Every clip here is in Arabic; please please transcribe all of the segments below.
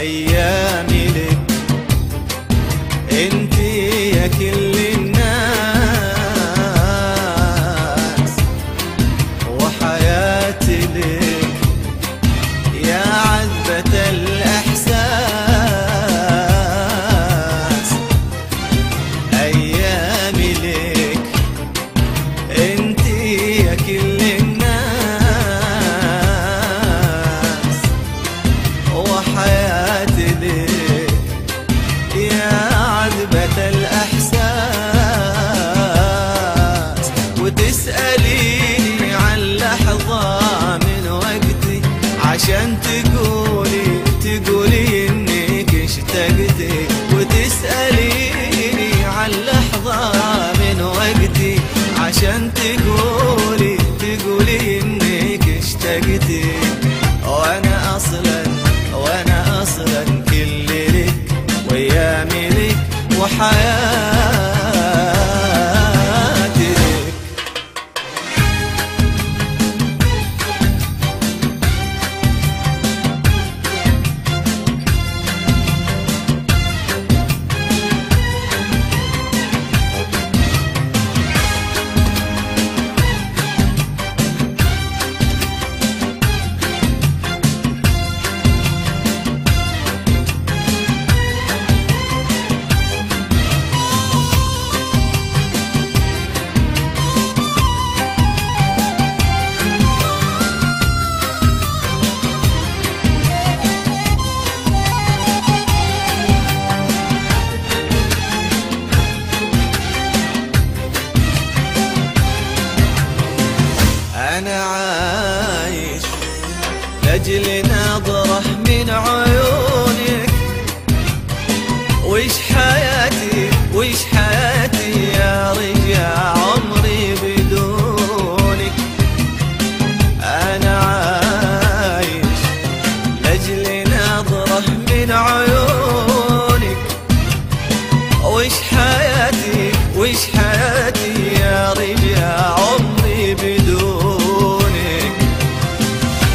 أيامي لك انتي يا كل الناس، وحياتي لك يا عذبة الإحساس. أيامي لك انتي يا كل الناس، وحياتي لك يا عذبة الإحساس. وتسأليني عن لحظة من وقتي عشان تقولي إنك اشتقتي. وتسأليني عن لحظة من وقتي عشان تقولي إنك اشتقتي. وأنا أصلا كل لك وأيامي لك وحياتي لك. أنا عايش لأجل نظرة من عيونك، وش حياتي يا رجع عمري بدونك. أنا عايش لأجل نظرة من عيونك، وش حياتي يا رجع عمري بدونك.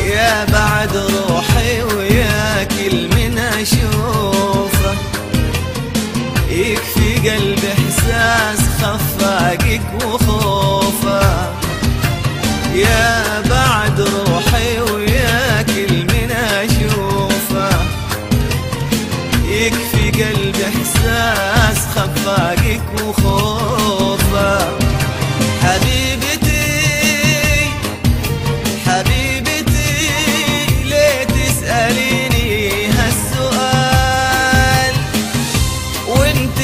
يا بعد روحي ويا كل من أشوفه، يكفي قلبي إحساس خفاقك وخوفه. يا بعد روحي ويا كل من أشوفه، يكفي قلبي إحساس خفاقك وخوفه. حبيبتي ليه تسأليني هالسؤال، وانت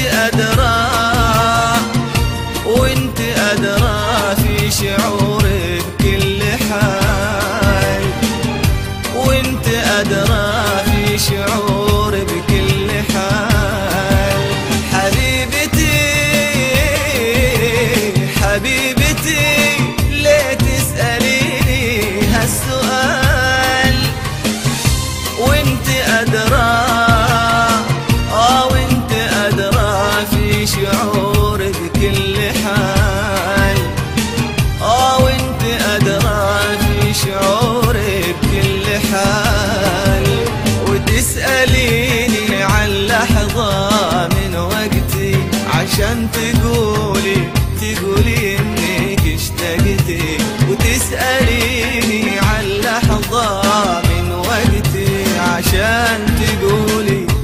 أدرى في شعوري بكل حال. وانت أدرى في شعوري بكل حال. حبيبتي ليه تسأليني هالسؤال، وانت أدرى في شعوري بكل حال. وانت أدرى في شعوري بكل حال. وتسأليني عن لحظة من وقتي عشان تقولي إنك اشتقتي. وتسأليني عن لحظة من وقتي عشان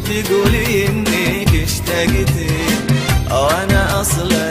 تقولي إنك اشتقتي. وأنا أصلا